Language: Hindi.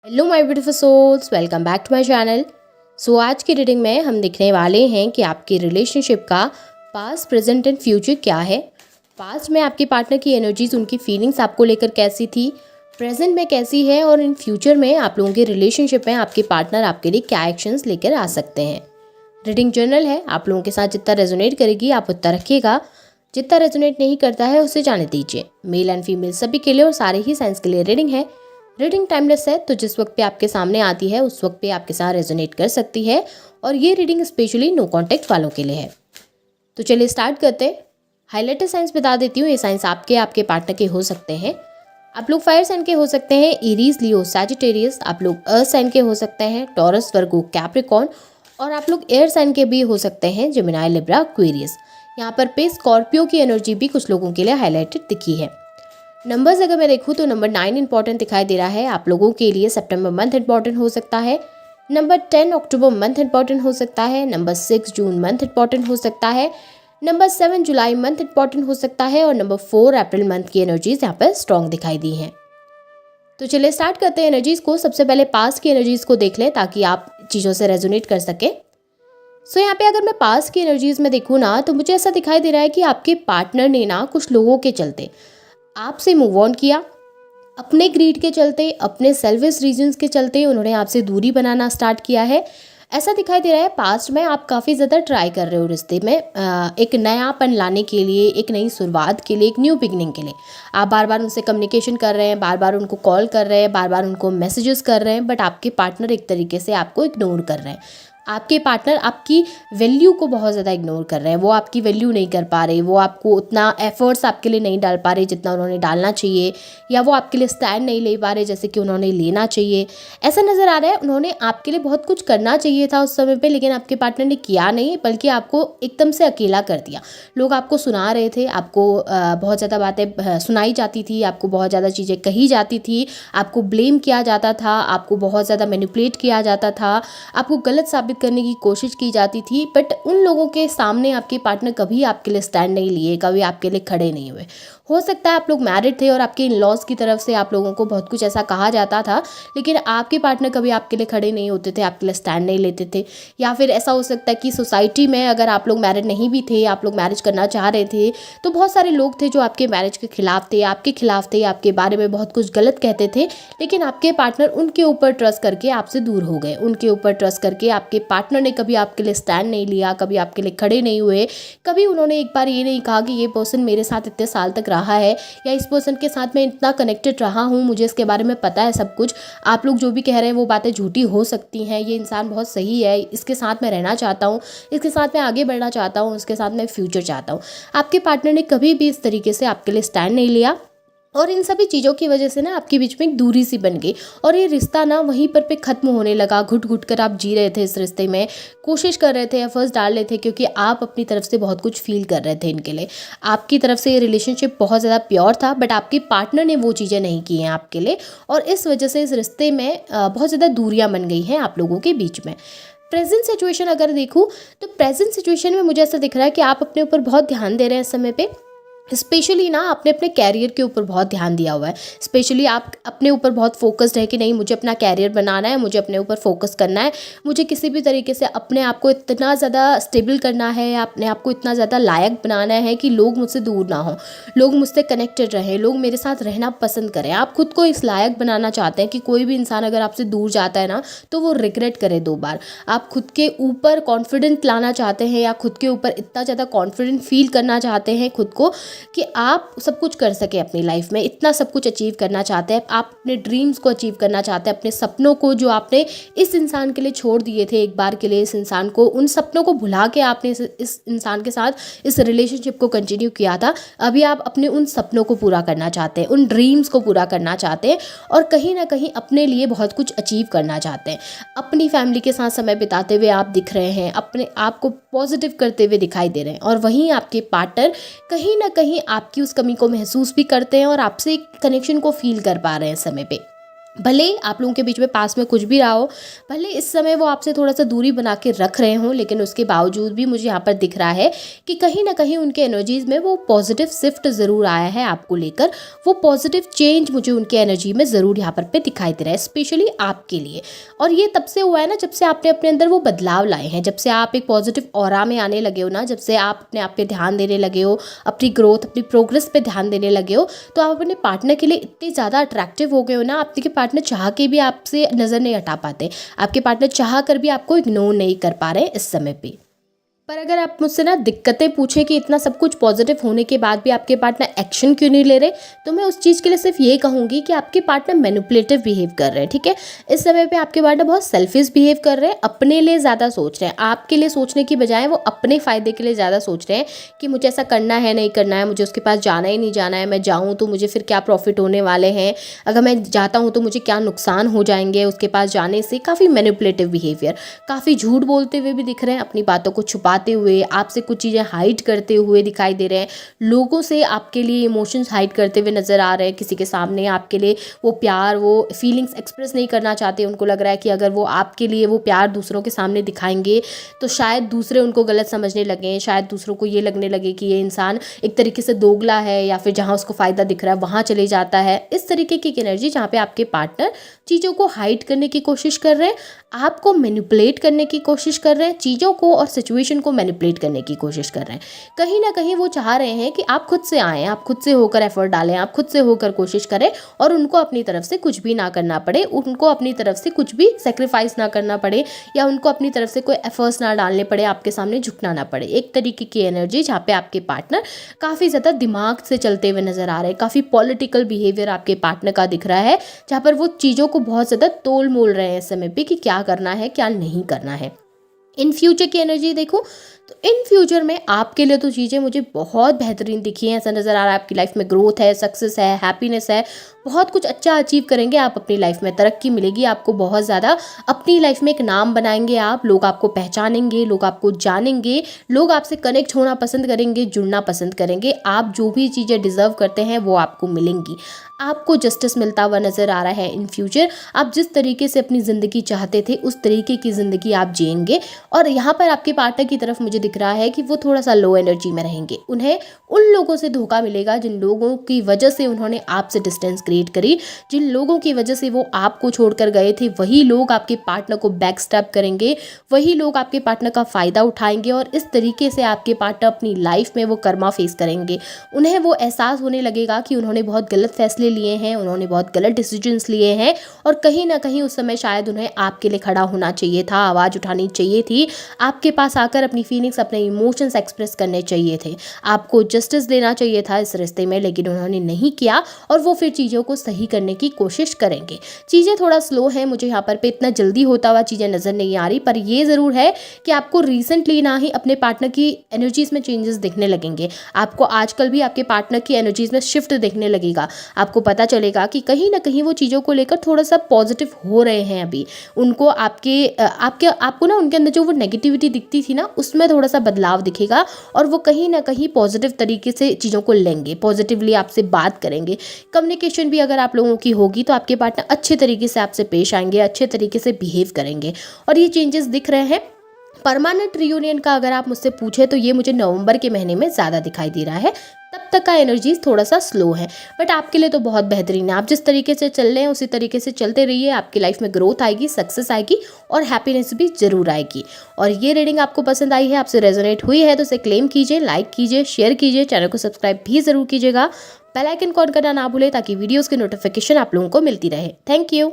Hello my beautiful souls, welcome back to my channel. आज की रीडिंग में हम देखने वाले हैं कि आपकी रिलेशनशिप का पास्ट, प्रेजेंट एंड फ्यूचर क्या है। पास्ट में आपके पार्टनर की एनर्जीज, उनकी फीलिंग्स आपको लेकर कैसी थी, प्रेजेंट में कैसी है और इन फ्यूचर में आप लोगों के रिलेशनशिप में आपके पार्टनर आपके लिए क्या एक्शंस लेकर आ सकते हैं। रीडिंग जनरल है, आप लोगों के साथ जितना रेजोनेट करेगी आप उतना रखिएगा, जितना रेजोनेट नहीं करता है उसे जाने दीजिए। मेल एंड फीमेल सभी के लिए और सारे ही साइंस के लिए रीडिंग है। रीडिंग टाइमलेस है, तो जिस वक्त पे आपके सामने आती है उस वक्त पे आपके साथ रेजोनेट कर सकती है और ये रीडिंग स्पेशली नो कॉन्टेक्ट वालों के लिए है। तो चलिए स्टार्ट करते हैं। हाइलाइटर साइंस बता देती हूँ, ये साइंस आपके पार्टनर के हो सकते हैं। आप लोग फायर साइन के हो सकते हैं, एरीज, लियो, सैजिटेरियस। आप लोग अर्थ साइन के हो सकते हैं, टॉरस, वर्गो, कैप्रिकॉर्न। और आप लोग एयर साइन के भी हो सकते हैं, जेमिनी, लिब्रा, एक्वेरियस। यहाँ पर पे स्कॉर्पियो की एनर्जी भी कुछ लोगों के लिए हाईलाइटेड दिखी है। नंबर्स अगर मैं देखूँ तो नंबर 9 इंपॉर्टेंट दिखाई दे रहा है आप लोगों के लिए। सितंबर मंथ इंपॉर्टेंट हो सकता है। नंबर 10 अक्टूबर मंथ इंपॉर्टेंट हो सकता है। नंबर 6 जून मंथ इंपॉर्टेंट हो सकता है। नंबर 7 जुलाई मंथ इंपॉर्टेंट हो सकता है और नंबर 4 अप्रैल मंथ की एनर्जीज यहाँ पर स्ट्रॉन्ग दिखाई दी हैं। तो चलिए स्टार्ट करते हैं एनर्जीज को। सबसे पहले पास्ट की एनर्जीज को देख लें ताकि आप चीज़ों से रेजोनेट कर सकें। यहाँ पे अगर मैं पास्ट की एनर्जीज में देखूँ ना, तो मुझे ऐसा दिखाई दे रहा है कि आपके पार्टनर ने ना कुछ लोगों के चलते आपसे मूव ऑन किया, अपने ग्रीड के चलते, अपने सेल्फिश रीजंस के चलते उन्होंने आपसे दूरी बनाना स्टार्ट किया है। ऐसा दिखाई दे रहा है पास्ट में आप काफ़ी ज़्यादा ट्राई कर रहे हो रिश्ते में एक नयापन लाने के लिए, एक नई शुरुआत के लिए, एक न्यू बिगनिंग के लिए। आप बार बार उनसे कम्युनिकेशन कर रहे हैं, बार बार उनको कॉल कर रहे हैं, बार बार उनको मैसेजेस कर रहे हैं, बट आपके पार्टनर एक तरीके से आपको इग्नोर कर रहे हैं। आपके पार्टनर आपकी वैल्यू को बहुत ज़्यादा इग्नोर कर रहे हैं, वो आपकी वैल्यू नहीं कर पा रहे, वो आपको उतना एफर्ट्स आपके लिए नहीं डाल पा रहे जितना उन्होंने डालना चाहिए, या वो आपके लिए स्टैंड नहीं ले पा रहे जैसे कि उन्होंने लेना चाहिए। ऐसा नज़र आ रहा है उन्होंने आपके लिए बहुत कुछ करना चाहिए था उस समय पे, लेकिन आपके पार्टनर ने किया नहीं, बल्कि आपको एकदम से अकेला कर दिया। लोग आपको सुना रहे थे, आपको बहुत ज़्यादा बातें सुनाई जाती थी, आपको बहुत ज़्यादा चीज़ें कही जाती थी, आपको ब्लेम किया जाता था, आपको बहुत ज़्यादा मैनिपुलेट किया जाता था, आपको गलत साबित करने की कोशिश की जाती थी। बट उन लोगों के सामने आपके पार्टनर कभी आपके लिए स्टैंड नहीं लिए, कभी आपके लिए खड़े नहीं हुए। हो सकता है आप लोग मैरिड थे और आपके इन लॉज की तरफ से आप लोगों को बहुत कुछ ऐसा कहा जाता था, लेकिन आपके पार्टनर कभी आपके लिए खड़े नहीं होते थे, आपके लिए स्टैंड नहीं लेते थे। या फिर ऐसा हो सकता है कि सोसाइटी में अगर आप लोग मैरिड नहीं भी थे, आप लोग मैरिज करना चाह रहे थे, तो बहुत सारे लोग थे जो आपके मैरिज के खिलाफ थे, आपके खिलाफ थे, आपके बारे में बहुत कुछ गलत कहते थे। लेकिन आपके पार्टनर उनके ऊपर ट्रस्ट करके आपसे दूर हो गए। उनके ऊपर ट्रस्ट करके आपके पार्टनर ने कभी आपके लिए स्टैंड नहीं लिया, कभी आपके लिए खड़े नहीं हुए, कभी उन्होंने एक बार ये नहीं कहा कि ये पर्सन मेरे साथ इतने साल तक रहा है, या इस पर्सन के साथ मैं इतना कनेक्टेड रहा हूँ, मुझे इसके बारे में पता है सब कुछ। आप लोग जो भी कह रहे हैं वो बातें झूठी हो सकती हैं, ये इंसान बहुत सही है, इसके साथ मैं रहना चाहता हूँ, इसके साथ मैं आगे बढ़ना चाहता हूँ, इसके साथ मैं फ्यूचर चाहता हूँ। आपके पार्टनर ने कभी भी इस तरीके से आपके लिए स्टैंड नहीं लिया और इन सभी चीज़ों की वजह से ना आपके बीच में एक दूरी सी बन गई और ये रिश्ता ना वहीं पर पे ख़त्म होने लगा। घुट घुट कर आप जी रहे थे इस रिश्ते में, कोशिश कर रहे थे, एफर्ट्स डाल रहे थे, क्योंकि आप अपनी तरफ से बहुत कुछ फील कर रहे थे इनके लिए। आपकी तरफ से ये रिलेशनशिप बहुत ज़्यादा प्योर था, बट आपके पार्टनर ने वो चीज़ें नहीं की हैं आपके लिए, और इस वजह से इस रिश्ते में बहुत ज़्यादा दूरियाँ बन गई हैं आप लोगों के बीच में। प्रेजेंट सिचुएशन अगर देखूँ तो प्रेजेंट सिचुएशन में मुझे ऐसा दिख रहा है कि आप अपने ऊपर बहुत ध्यान दे रहे हैं इस समय पे। स्पेशली ना आपने अपने कैरियर के ऊपर बहुत ध्यान दिया हुआ है। स्पेशली आप अपने ऊपर बहुत फोकस्ड है कि नहीं, मुझे अपना कैरियर बनाना है, मुझे अपने ऊपर फोकस करना है, मुझे किसी भी तरीके से अपने आप को इतना ज़्यादा स्टेबल करना है, अपने आप को इतना ज़्यादा लायक बनाना है कि लोग मुझसे दूर ना हों, लोग मुझसे कनेक्टेड रहें, लोग मेरे साथ रहना पसंद करें। आप खुद को इस लायक बनाना चाहते हैं कि कोई भी इंसान अगर आपसे दूर जाता है ना तो वो रिग्रेट करे 2 बार। आप खुद के ऊपर कॉन्फिडेंट लाना चाहते हैं, या खुद के ऊपर इतना ज़्यादा कॉन्फिडेंट फील करना चाहते हैं खुद को कि आप सब कुछ कर सकें अपनी लाइफ में, इतना सब कुछ अचीव करना चाहते हैं। आप अपने ड्रीम्स को अचीव करना चाहते हैं, अपने सपनों को जो आपने इस इंसान के लिए छोड़ दिए थे एक बार के लिए, इस इंसान को, उन सपनों को भुला के आपने इस इंसान के साथ इस रिलेशनशिप को कंटिन्यू किया था। अभी आप अपने उन सपनों को पूरा करना चाहते हैं, उन ड्रीम्स को पूरा करना चाहते हैं, और कहीं ना कहीं अपने लिए बहुत कुछ अचीव करना चाहते हैं। अपनी फैमिली के साथ समय बिताते हुए आप दिख रहे हैं, अपने आप को पॉजिटिव करते हुए दिखाई दे रहे हैं, और वहीं आपके पार्टनर कहीं ना कहीं आपकी उस कमी को महसूस भी करते हैं और आपसे एक कनेक्शन को फील कर पा रहे हैं समय पे। भले आप लोगों के बीच में पास में कुछ भी रहा हो, भले इस समय वो आपसे थोड़ा सा दूरी बना के रख रहे हों, लेकिन उसके बावजूद भी मुझे यहाँ पर दिख रहा है कि कहीं ना कहीं उनके एनर्जीज़ में वो पॉजिटिव शिफ्ट ज़रूर आया है आपको लेकर। वो पॉजिटिव चेंज मुझे उनके एनर्जी में ज़रूर यहाँ पर पे दिखाई दे रहा है, स्पेशली आपके लिए। और ये तब से हुआ है ना जब से आपने अपने अंदर वो बदलाव लाए हैं, जब से आप एक पॉजिटिव ऑरा में आने लगे हो ना, जब से आप अपने आप पे ध्यान देने लगे हो, अपनी ग्रोथ, अपनी प्रोग्रेस पे ध्यान देने लगे हो, तो आप अपने पार्टनर के लिए इतने ज़्यादा अट्रैक्टिव हो गए हो ना, आपके पार्टनर चाह के भी आपसे नज़र नहीं हटा पाते, आपके पार्टनर चाह कर भी आपको इग्नोर नहीं कर पा रहे हैं इस समय पे। पर अगर आप मुझसे ना दिक्कतें पूछें कि इतना सब कुछ पॉजिटिव होने के बाद भी आपके पार्टनर एक्शन क्यों नहीं ले रहे, तो मैं उस चीज़ के लिए सिर्फ ये कहूँगी कि आपके पार्टनर मैनिपुलेटिव बिहेव कर रहे हैं। ठीक है, इस समय पे आपके पार्टनर बहुत सेल्फिश बिहेव कर रहे हैं, अपने लिए ज़्यादा सोच रहे हैं। आपके लिए सोचने की बजाय वो अपने फ़ायदे के लिए ज़्यादा सोच रहे हैं कि मुझे ऐसा करना है, नहीं करना है, मुझे उसके पास जाना ही नहीं जाना है, मैं जाऊँ तो मुझे फिर क्या प्रॉफिट होने वाले हैं, अगर मैं जाता हूँ तो मुझे क्या नुकसान हो जाएंगे उसके पास जाने से। काफ़ी मैनिपुलेटिव बिहेवियर, काफ़ी झूठ बोलते हुए भी दिख रहे हैं, अपनी बातों को छुपाते हुए, आपसे कुछ चीज़ें हाइड करते हुए दिखाई दे रहे हैं, लोगों से आपके लिए इमोशंस हाइड करते हुए नज़र आ रहे हैं। किसी के सामने आपके लिए वो प्यार, वो फीलिंग्स एक्सप्रेस नहीं करना चाहते। उनको लग रहा है कि अगर वो आपके लिए वो प्यार दूसरों के सामने दिखाएंगे तो शायद दूसरे उनको गलत समझने लगें, शायद दूसरों को ये लगने लगे कि ये इंसान एक तरीके से दोगला है, या फिर जहाँ उसको फ़ायदा दिख रहा है वहाँ चले जाता है। इस तरीके की एनर्जी जहाँ पे आपके पार्टनर चीज़ों को हाइड करने की कोशिश कर रहे हैं, आपको मैनिपुलेट करने की कोशिश कर रहे हैं, चीज़ों को और सिचुएशन को मैनिपुलेट करने की कोशिश कर रहे हैं। कहीं ना कहीं वो चाह रहे हैं कि आप खुद से आएँ, आप खुद से होकर एफर्ट डालें, आप खुद से होकर कोशिश करें, और उनको अपनी तरफ से कुछ भी ना करना पड़े, उनको अपनी तरफ से कुछ भी सेक्रीफाइस ना करना पड़े, या उनको अपनी तरफ से कोई एफर्ट्स ना डालने पड़े, आपके सामने झुकना ना पड़े। एक तरीके की एनर्जी जहाँ पे आपके पार्टनर काफ़ी ज़्यादा दिमाग से चलते हुए नज़र आ रहे हैं, काफ़ी पॉलिटिकल बिहेवियर आपके पार्टनर का दिख रहा है, जहाँ पर वो चीज़ों को बहुत ज़्यादा तोल मोल रहे हैं इस समय पे कि क्या करना है क्या नहीं करना है। इन फ्यूचर की एनर्जी देखो तो इन फ्यूचर में आपके लिए तो चीज़ें मुझे बहुत बेहतरीन दिखी हैं। ऐसा नज़र आ रहा है आपकी लाइफ में ग्रोथ है, सक्सेस है, हैप्पीनेस है, बहुत कुछ अच्छा अचीव करेंगे आप अपनी लाइफ में, तरक्की मिलेगी आपको बहुत ज़्यादा, अपनी लाइफ में एक नाम बनाएंगे आप, लोग आपको पहचानेंगे, लोग आपको जानेंगे, लोग आपसे कनेक्ट होना पसंद करेंगे, जुड़ना पसंद करेंगे। आप जो भी चीज़ें डिज़र्व करते हैं वो आपको मिलेंगी, आपको जस्टिस मिलता हुआ नज़र आ रहा है इन फ्यूचर। आप जिस तरीके से अपनी ज़िंदगी चाहते थे उस तरीके की ज़िंदगी आप जिएंगे। और यहाँ पर आपके पार्टनर की तरफ मुझे दिख रहा है कि वो थोड़ा सा लो एनर्जी में रहेंगे, उन्हें उन लोगों से धोखा मिलेगा जिन लोगों की वजह से उन्होंने आपसे डिस्टेंस क्रिएट करी, जिन लोगों की वजह से वो आपको छोड़कर गए थे, वही लोग आपके पार्टनर को बैक स्टैप करेंगे, वही लोग आपके पार्टनर का फ़ायदा उठाएंगे, और इस तरीके से आपके पार्टनर अपनी लाइफ में वो कर्मा फेस करेंगे। उन्हें वो एहसास होने लगेगा कि उन्होंने बहुत गलत फैसले लिए हैं, उन्होंने बहुत गलत डिसीजंस लिए हैं, और कहीं ना कहीं उस समय शायद उन्हें आपके लिए खड़ा होना चाहिए था, आवाज़ उठानी चाहिए थी, आपके पास आकर अपनी फीलिंग्स, अपने इमोशंस एक्सप्रेस करने चाहिए थे, आपको जस्टिस देना चाहिए था इस रिश्ते में, लेकिन उन्होंने नहीं किया, और वो फिर चीज़ों को सही करने की कोशिश करेंगे। चीज़ें थोड़ा स्लो है, मुझे यहाँ पर इतना जल्दी होता हुआ चीज़ें नज़र नहीं आ रही, पर ये ज़रूर है कि आपको रिसेंटली ना ही अपने पार्टनर की एनर्जीज़ में चेंजेस दिखने लगेंगे, आपको आजकल भी आपके पार्टनर की एनर्जीज़ में शिफ्ट दिखने लगेगा। आपको पता चलेगा कि कहीं ना कहीं वो चीज़ों को लेकर थोड़ा सा पॉजिटिव हो रहे हैं अभी, उनको आपको ना उनके अंदर जो वो नेगेटिविटी दिखती थी ना उसमें थोड़ा सा बदलाव दिखेगा, और वो कहीं ना कहीं पॉजिटिव तरीके से चीज़ों को लेंगे, पॉजिटिवली आपसे बात करेंगे। कम्युनिकेशन भी अगर आप लोगों की होगी तो आपके पार्टनर अच्छे तरीके से आपसे पेश आएंगे, अच्छे तरीके से बिहेव करेंगे, और ये चेंजेस दिख रहे हैं। परमानेंट रियूनियन का अगर आप मुझसे पूछे तो ये मुझे नवंबर के महीने में ज़्यादा दिखाई दे रहा है, तब तक का एनर्जीज थोड़ा सा स्लो है, बट आपके लिए तो बहुत बेहतरीन है। आप जिस तरीके से चल रहे हैं उसी तरीके से चलते रहिए, आपकी लाइफ में ग्रोथ आएगी, सक्सेस आएगी, और हैप्पीनेस भी जरूर आएगी। और ये रीडिंग आपको पसंद आई है, आपसे रेजोनेट हुई है, तो इसे क्लेम कीजिए, लाइक कीजिए, शेयर कीजिए, चैनल को सब्सक्राइब भी जरूर कीजिएगा, बेल आइकन ऑन करना ना भूलें ताकि वीडियोज़ की नोटिफिकेशन आप लोगों को मिलती रहे। Thank you.